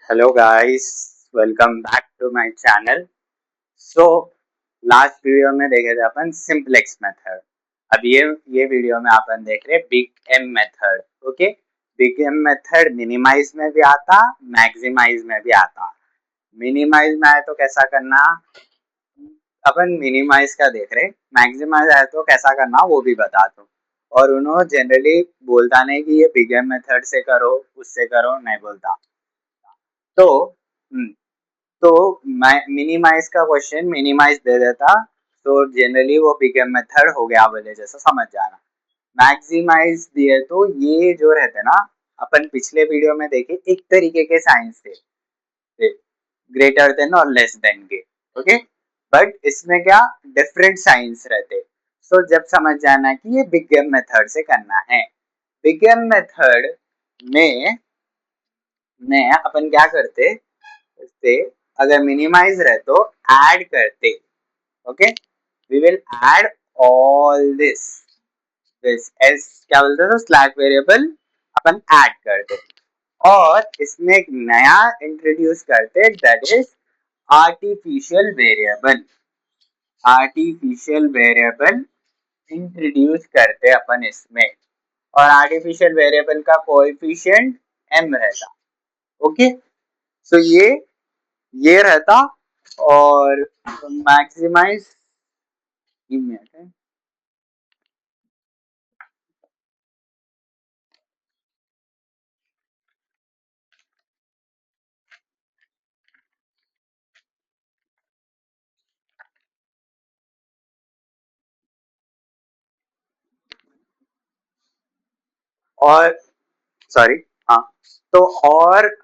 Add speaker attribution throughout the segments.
Speaker 1: Hello guys, welcome back to my channel. So last video में देखे थे अपन simplex method. अब ये वीडियो में अपन देख रहे big M method. Okay, big M method minimize में भी आता, मैक्सिमाइज में भी आता। मिनिमाइज में आए तो कैसा करना, अपन मिनिमाइज का देख रहे। मैक्सिमाइज आए तो कैसा करना वो भी बता दो। और उन्होंने जनरली बोलता नहीं कि ये बिग एम मेथड से करो, उससे करो, नहीं बोलता। तो तो मिनिमाइज का क्वेश्चन मिनिमाइज दे देता, तो जनरली वो बिगम मेथड हो गया बोले जैसा समझ जाना। मैक्सिमाइज दिए तो ये जो रहते ना, अपन पिछले वीडियो में देखे एक तरीके के साइंस थे, ग्रेटर देन और लेस देन के। ओके, बट इसमें क्या डिफरेंट साइंस रहते। सो जब समझ जाना कि ये बिगम मेथड से करना है। बिगम मेथड में अपन क्या करते, से अगर मिनिमाइज रहे तो ऐड करते। Okay, we will add all this as क्या बोलते हैं, तो स्लैश वेरिएबल अपन ऐड करते और इसमें एक नया इंट्रोड्यूस करते, that is artificial variable. Artificial variable introduce करते अपन इसमें, और आर्टिफिशियल वेरिएबल का कोएफिशिएंट m रहता। ओके, सो ये रहता। और मैक्सिमाइज और सॉरी, हाँ, तो और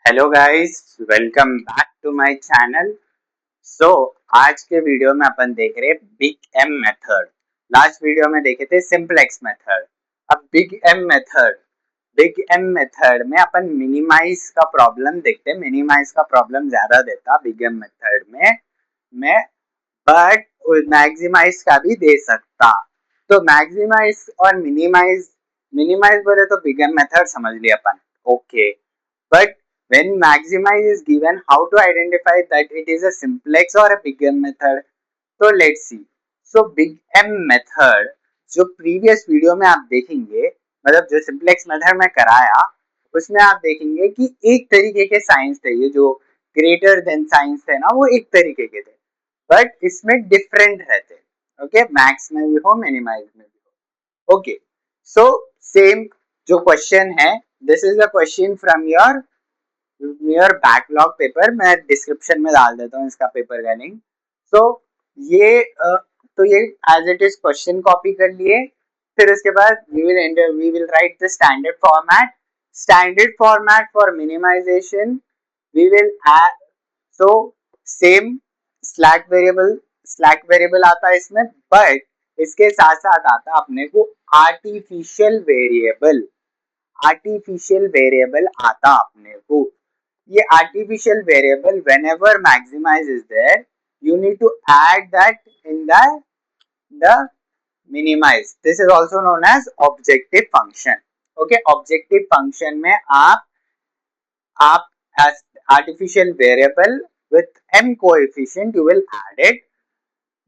Speaker 1: hello guys, welcome back to my channel. So आज के वीडियो में अपन देख रहे big M method. Last video में देखे थे सिंपलेक्स मेथड। अब बिग एम मेथड में अपन मिनिमाइज का प्रॉब्लम देखते। मिनिमाइज का प्रॉब्लम ज्यादा देता बिग एम मेथड में बट मैक्सिमाइज का भी दे सकता। तो मैक्सिमाइज और मिनिमाइज, मिनिमाइज बोले तो बिग एम मेथड समझ लिया अपन। Okay, but when maximize is given, how to identify that it is a simplex or a big M method? So let's see. So big M method जो previous video में आप देखेंगे, मतलब जो simplex method में कराया उसमें आप देखेंगे कि एक तरीके के साइंस थे। ये जो ग्रेटर देन साइंस थे ना, वो एक तरीके के थे, बट इसमें डिफरेंट रहते। ओके, मैक्स में भी हो, मिनिमाइज में भी हो। ओके, सो सेम जो क्वेश्चन है, this is a question from your backlog paper. मैं डिस्क्रिप्शन में डाल देता हूँ इसका पेपर का लिंक। सो ये तो ये as it is question copy कर लिए। फिर उसके बाद we will write the standard format for minimization. We will so same slack variable आता है इसमें, बट इसके साथ साथ आता अपने को आर्टिफिशियल वेरिएबल। आर्टिफिशियल वेरिएबल आता अपने को। ये artificial variable whenever maximize is there, you need to add that in the minimize. This is also known as objective function. Okay, objective function में आप as artificial variable with m coefficient you will add it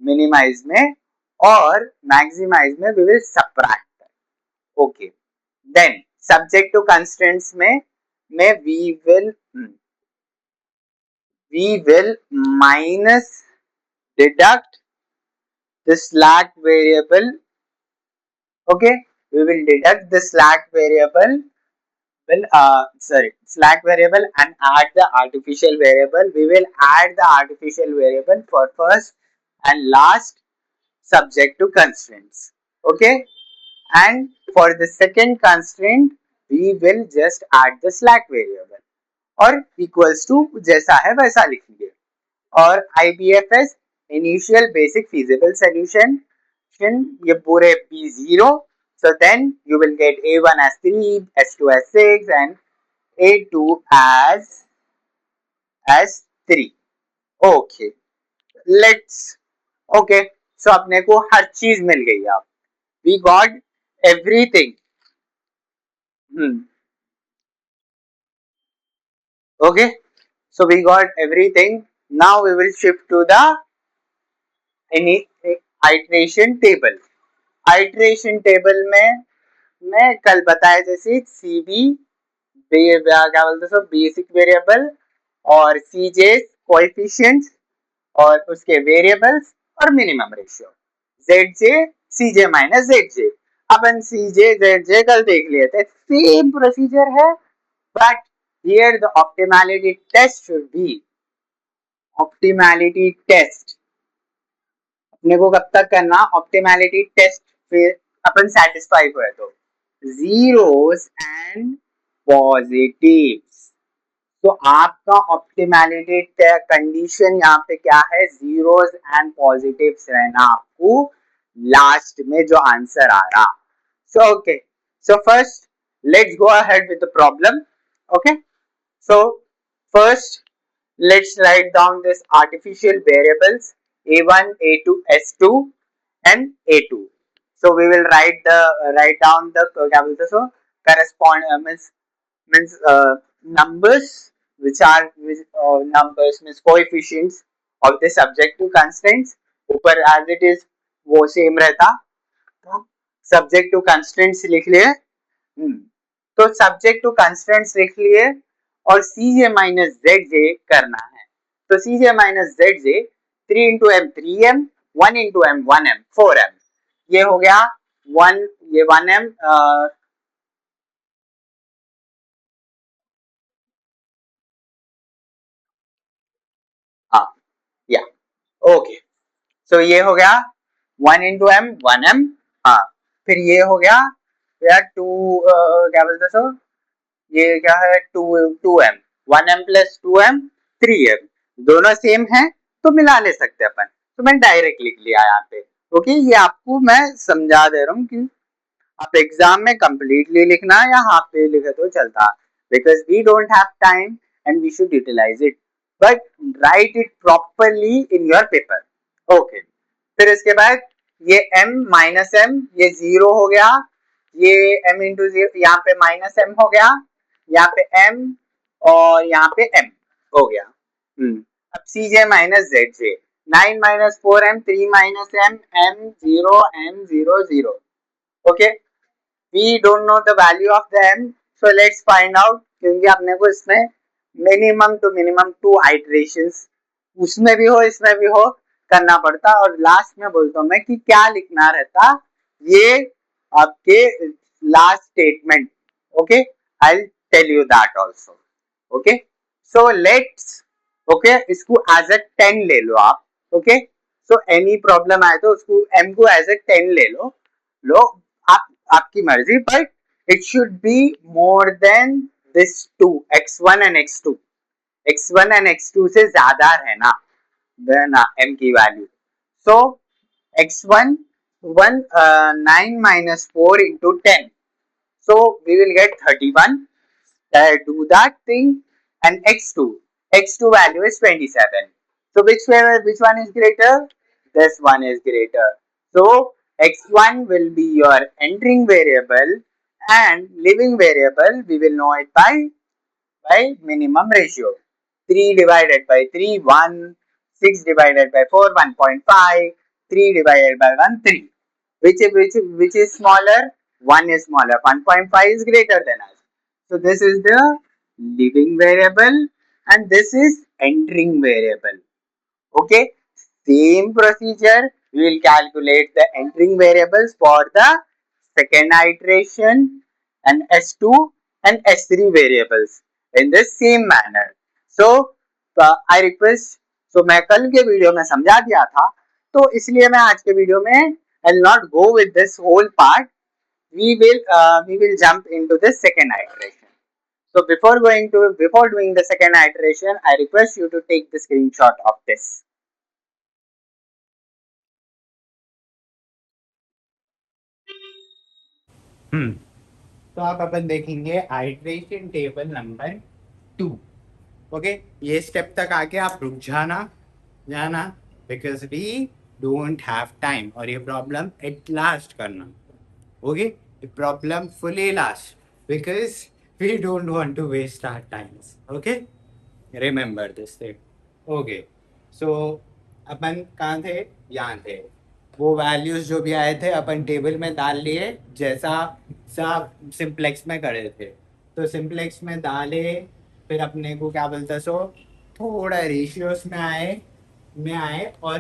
Speaker 1: minimize में, और maximize में we will subtract. Okay, then subject to constraints में we will minus deduct the slack variable. Okay, we will deduct the slack variable, slack variable, and add the artificial variable. We will add the artificial variable for first and last subject to constraints. Okay, and for the second constraint we will just add the slack variable, और equals to जैसा है वैसा लिखेंगे। और IBFS initial basic feasible solution, ये पूरे P0, so then you will get A1 as 3, S2 as 6 and A2 as 3. Okay, let's okay, so अपने को हर चीज मिल गई। अब we got everything. Okay, so we got everything. Now we will shift to the iteration table. iteration table में मैं कल बताया जैसे सीबी क्या बोलते हैं बेसिक वेरिएबल और सीजे कोएफिशिएंट्स और उसके वेरिएबल्स और minimum ratio Z J C J minus Z J. अपन सी जे जेड जे कल देख लिए थे, सेम प्रोसीजर है, but here the optimality test should be optimality test. अपने को कब तक करना ऑप्टिमैलिटी टेस्ट, फिर अपन सेटिस्फाई हुए तो जीरोस एंड पॉजिटिव्स। तो आपका ऑप्टिमैलिटी कंडीशन यहाँ पे क्या है, जीरोस एंड पॉजिटिव्स रहना आपको लास्ट में जो आंसर आ रहा। So okay, so first let's go ahead with the problem. Okay, so first let's write down this artificial variables a1 a2 s2 and a2. So we will write down the क्या बोलते हैं, so correspond means numbers which are numbers means coefficients of the subjective constraints. ऊपर as it is वो same रहता, तो subjective constraints लिख लिए। तो subjective constraints लिख लिए और सी जे माइनस जेड जे करना है। तो C J minus Z J 3 into M 3m, 1 into M 1m 4m, ये हो गया 1, ये 1m, हाँ या ओके। सो ये हो गया 1 इंटू एम 1m, हाँ फिर ये हो गया यार 2 क्या बोलते सो, ये क्या है 2m 1m plus 2m 3m, दोनों सेम है तो मिला ले सकते हैं अपन। तो मैंने डायरेक्ट लिख लिया यहाँ पे। ओके, ये आपको मैं समझा दे रहा हूँ कि आप एग्जाम में कंप्लीटली लिखना या हाफ पे लिखे तो चलता, because we don't have time and we should utilize it, but write it properly in your paper. Okay, फिर इसके बाद ये m माइनस एम ये जीरो हो गया, ये m इंटू जीरो यहाँ पे माइनस m हो गया, यहाँ पे m और यहाँ पे m हो गया। अब C J minus Z J 9 minus 4m 3 minus m m 0 m 0 0। Okay, we don't know the value of the m, so let's find out, क्योंकि अपने को इसमें मिनिमम टू मिनिमम 2 आइटरेशंस उसमें भी हो इसमें भी हो करना पड़ता, और लास्ट में बोलता हूं मैं कि क्या लिखना रहता, ये आपके last statement. Okay, I tell you that also. Okay, so let's, okay इसको एज ए 10 ले लो आप। ओके, सो एनी प्रॉब्लम आए तो उसको m को एज ए 10 ले लो, लो आप, आपकी मर्जी, but it should be more than this two x1 and x2, x1 and x2 से ज्यादा रहना देना m की value. So x1 1 9 minus 4 into 10, so we will get 31, do that thing, and x2 value is 27, so which one is greater, this one is greater, so x1 will be your entering variable and living variable we will know it by minimum ratio, 3 divided by 3 1, 6 divided by 4 1.5, 3 divided by 1 3, which is smaller, 1 is smaller, 1.5 is greater than us. So this is the living variable and this is entering variable. Okay, same procedure, we will calculate the entering variables for the second iteration and s2 and s3 variables in the same manner. So I request, so मैं कल के video में समझा दिया था, तो इसलिए मैं आज के वीडियो में I'll not go with this whole part, we will jump into the second iteration. So before doing the second iteration, I request you to take the screenshot of this. तो आप अपन देखेंगे आइटरेशन टेबल नंबर 2। ओके, ये step तक आके आप रुक जाना because we don't have time, और ये प्रॉब्लम एट लास्ट करना। Okay, problem fully last because we don't want to waste our times. Okay, remember this thing. Okay, so अपन कहाँ थे? यहाँ थे. वो वैल्यूज जो भी आए थे अपन टेबल में डाल लिए, जैसा सब सिंप्लेक्स में करे थे. तो सिंप्लेक्स में डाले, फिर अपने को क्या बोलते सो थोड़ा रेशियोस में आए और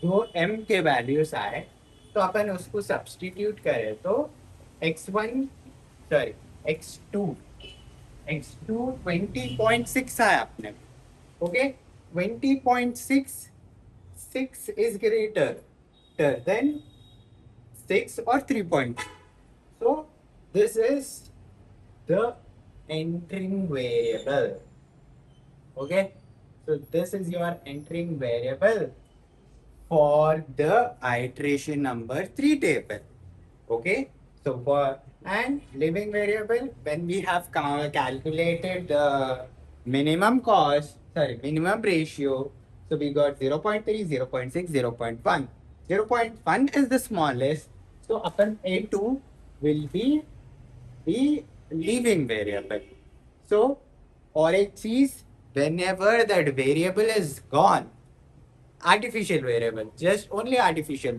Speaker 1: जो एम के वैल्यूज आए, तो अपन उसको सब्स्टिट्यूट करें तो x1, सॉरी, x2, x2 20.6 आया अपने. Okay, 20.6, 6 is greater than 6 or 3 point. So this is the entering variable. Okay, so this is your entering variable for the iteration number 3 table. Okay, so for and living variable, when we have calculated the minimum cost, sorry, minimum ratio, so we got 0.3, 0.6, 0.1. 0.1 is the smallest, so upon A2 will be the living variable. So, or एक चीज, whenever that variable is gone, artificial variable, just only artificial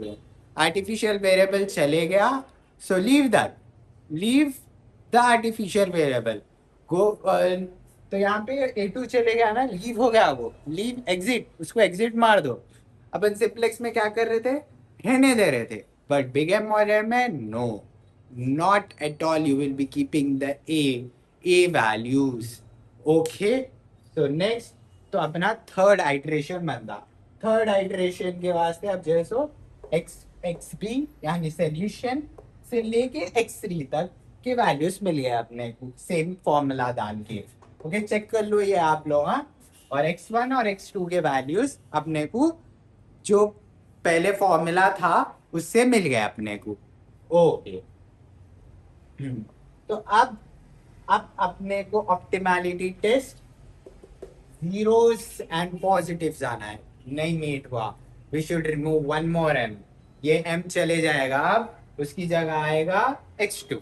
Speaker 1: variable चले गया, so leave the artificial variable, go तो यहाँ पे A2 चले गया ना, लीव हो गया, वो लीव एग्जिट, उसको एग्जिट मार दो. अपन सिंप्लेक्स में क्या कर रहे थे? रहने दे रहे थे. बट बिग एम मॉडल में no, not at all, you will be keeping the A values. Okay, so next, तो अपना थर्ड आइट्रेशन बनता. थर्ड आइट्रेशन के वास्ते अब जैसो एक्स बी यानी सोल्यूशन से लेके x3 तक के वैल्यूज मिल गए अपने को सेम फॉर्मूला डाल के. ओके, चेक कर लो ये आप लोग. हाँ, और x1 और x2 के वैल्यूज अपने को जो पहले फॉर्मूला था उससे मिल गए अपने को. ओके, तो अब अपने को optimality test zeros and positives आना है. नहीं मीट हुआ, we should remove one more m. ये m चले जाएगा, अब उसकी जगह आएगा x2.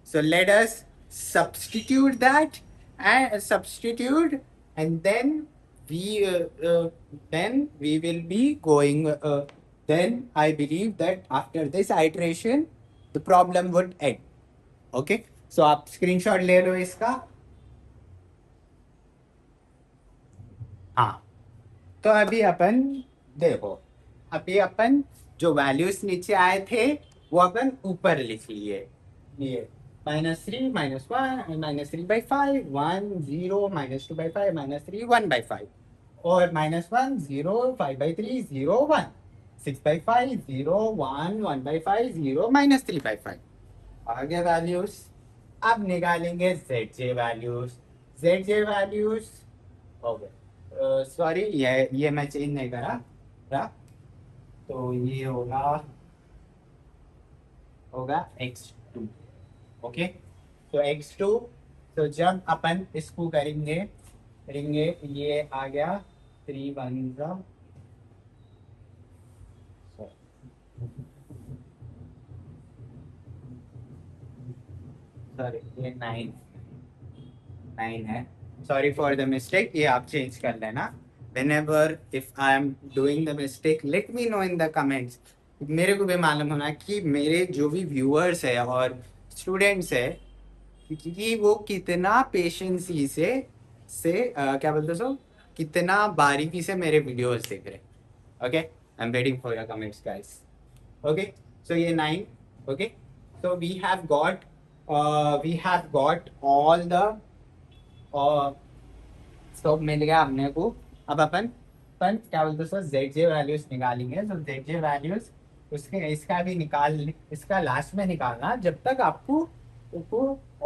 Speaker 1: So let us substitute that and substitute, and then we will be going, then I believe that after this iteration the problem would end. Okay, so आप screenshot ले लो इसका. हाँ, तो अभी अपन देखो, अभी अपन जो वैल्यूज नीचे आए थे वो अपन ऊपर लिख लिए. ये -3, -1, -3/5, 1, 0, -2/5, -3, 1/5, और -1, 0, 5/3, 0, 1, 6/5, 0, 1, 1/5, 0, -3/5. आ गया वैल्यूज. अब निकालेंगे जेड जे वैल्यूज. हो गए, सॉरी, ये मैं चेंज नहीं करा था. तो ये होगा x2. ओके, तो x2, तो जब अपन इसको करेंगे ये आ गया 3 1 सॉरी, ये 9 है. सॉरी फॉर द मिस्टेक, ये आप चेंज कर लेना. whenever if I am doing the mistake, let me know in the comments. मेरे को भी मालूम होना कि मेरे जो भी व्यूअर्स है और स्टूडेंट्स है कि वो कितना पेशेंसी से क्या बोलते सो, कितना बारीकी से मेरे वीडियोस देख रहे. Okay, I am waiting for your comments guys. Okay, so ये 9. Okay, so we have got all the stock मिल गया अपने को. अब अपन क्या बोलते सर जेड जे वैल्यूज निकालेंगे. तो जेड जे वैल्यूज उसके इसका भी इसका लास्ट में निकालना जब तक आपको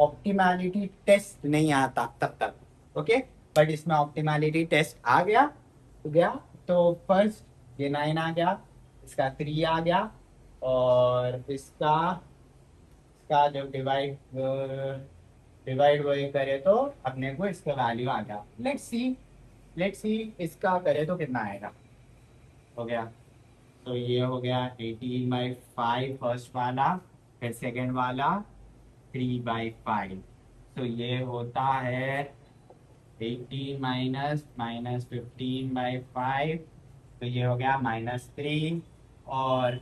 Speaker 1: ऑप्टिमैलिटी टेस्ट नहीं आता तब तक. ओके, बट इसमें ऑप्टिमैलिटी टेस्ट आ गया. तो फर्स्ट ये 9 आ गया, इसका 3 आ गया, और इसका जब डिवाइड वही करे तो अपने को इसका वैल्यू आ गया. लेट्स सी इसका करे तो कितना आएगा. हो गया, तो ये हो गया 18/5 फर्स्ट वाला, फिर सेकेंड वाला 3/5. तो ये होता है 18 माइनस -15/5, तो ये हो गया -3। और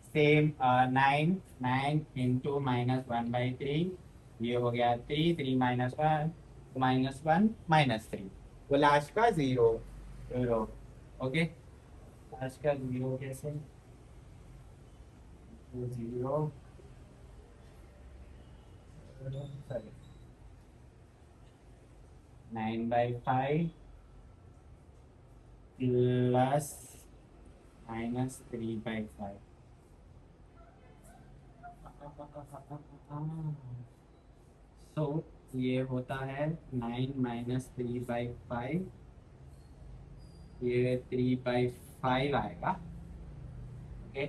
Speaker 1: सेम 9 इंटू -1/3, ये हो गया 3, 3 माइनस 1, -1 -3, वो लास्ट का जीरो। Zero, okay. लास्ट का जीरो कैसे? Zero, sorry, 9/5 plus -3/5। तो ये होता है 9 -3/5, ये 3/5 आएगा, ओके।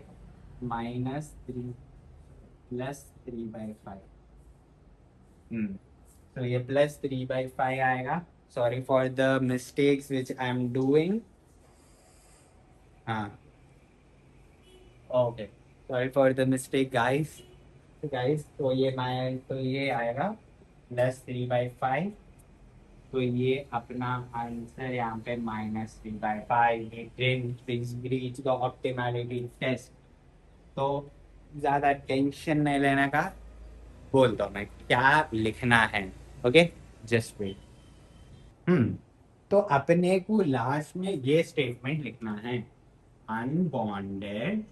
Speaker 1: -3 प्लस 3/5, तो ये +3/5 आएगा। Sorry for the mistakes which I am doing. हाँ, okay, sorry for the mistake guys. तो ये आएगा +3/5। तो ये अपना आंसर यहाँ पे -3/5। Reach the optimality test. तो ज़्यादा टेंशन नहीं लेने का, बोलता हूँ मैं क्या लिखना है, ओके। Just wait. तो अपने को लास्ट में ये स्टेटमेंट लिखना है, unbounded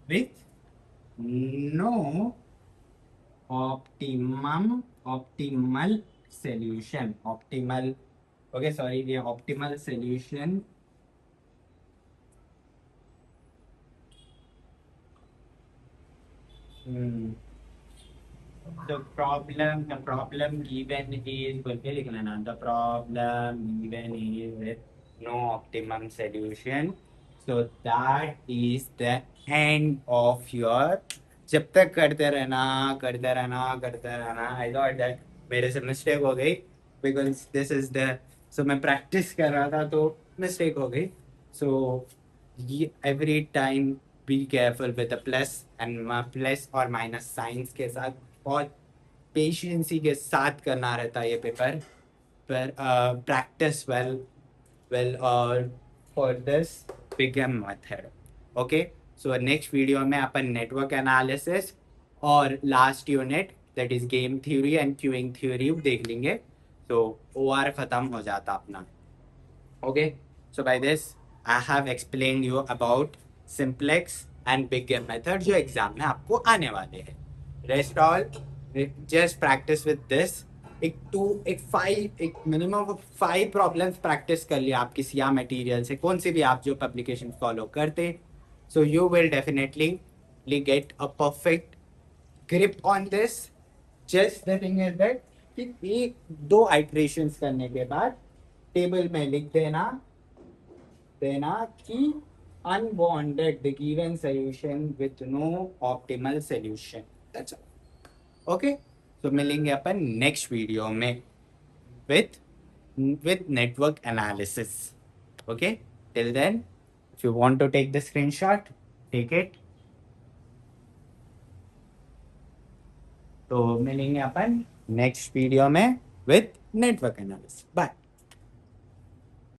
Speaker 1: with no optimal solution. Optimal, okay, sorry, ये optimal solution. the problem given is, बोल के लिख लेना, the problem given is with no optimum solution, so that is the end of your। जब तक करते रहना, करते रहना, करते रहना। आई थॉट दैट मेरे से मिस्टेक हो गई, बिकॉज दिस इज द, सो मैं प्रैक्टिस कर रहा था तो मिस्टेक हो गई। So every time be careful with the plus and plus और माइनस साइंस के साथ बहुत पेशेंसी के साथ करना रहता है ये पेपर। पर प्रैक्टिस वेल और for this big M method, okay. So next video में अपन नेटवर्क एनालिसिस और last unit that is game theory and queuing theory देख लेंगे, तो ओआर खत्म हो जाता अपना, okay. So by this I have explain you about simplex and big game method जो एग्जाम में आपको आने वाले हैं। Rest all just practice with this. एक मिनिमम 5 प्रॉब्लम्स प्रैक्टिस कर लिया आप किसी या मटेरियल से, कौन से भी आप जो पब्लिकेशन फॉलो करते, so you will definitely get a perfect grip on this. Just the thing is that कि एक दो आइट्रेशंस करने के बाद टेबल में लिख देना कि unbounded the given solution with no optimal solution, that's all, okay. तो मिलेंगे अपन नेक्स्ट वीडियो में with network analysis, okay। Till then, if you want to take the screenshot, take it। तो मिलेंगे अपन नेक्स्ट वीडियो में with network analysis। बाय।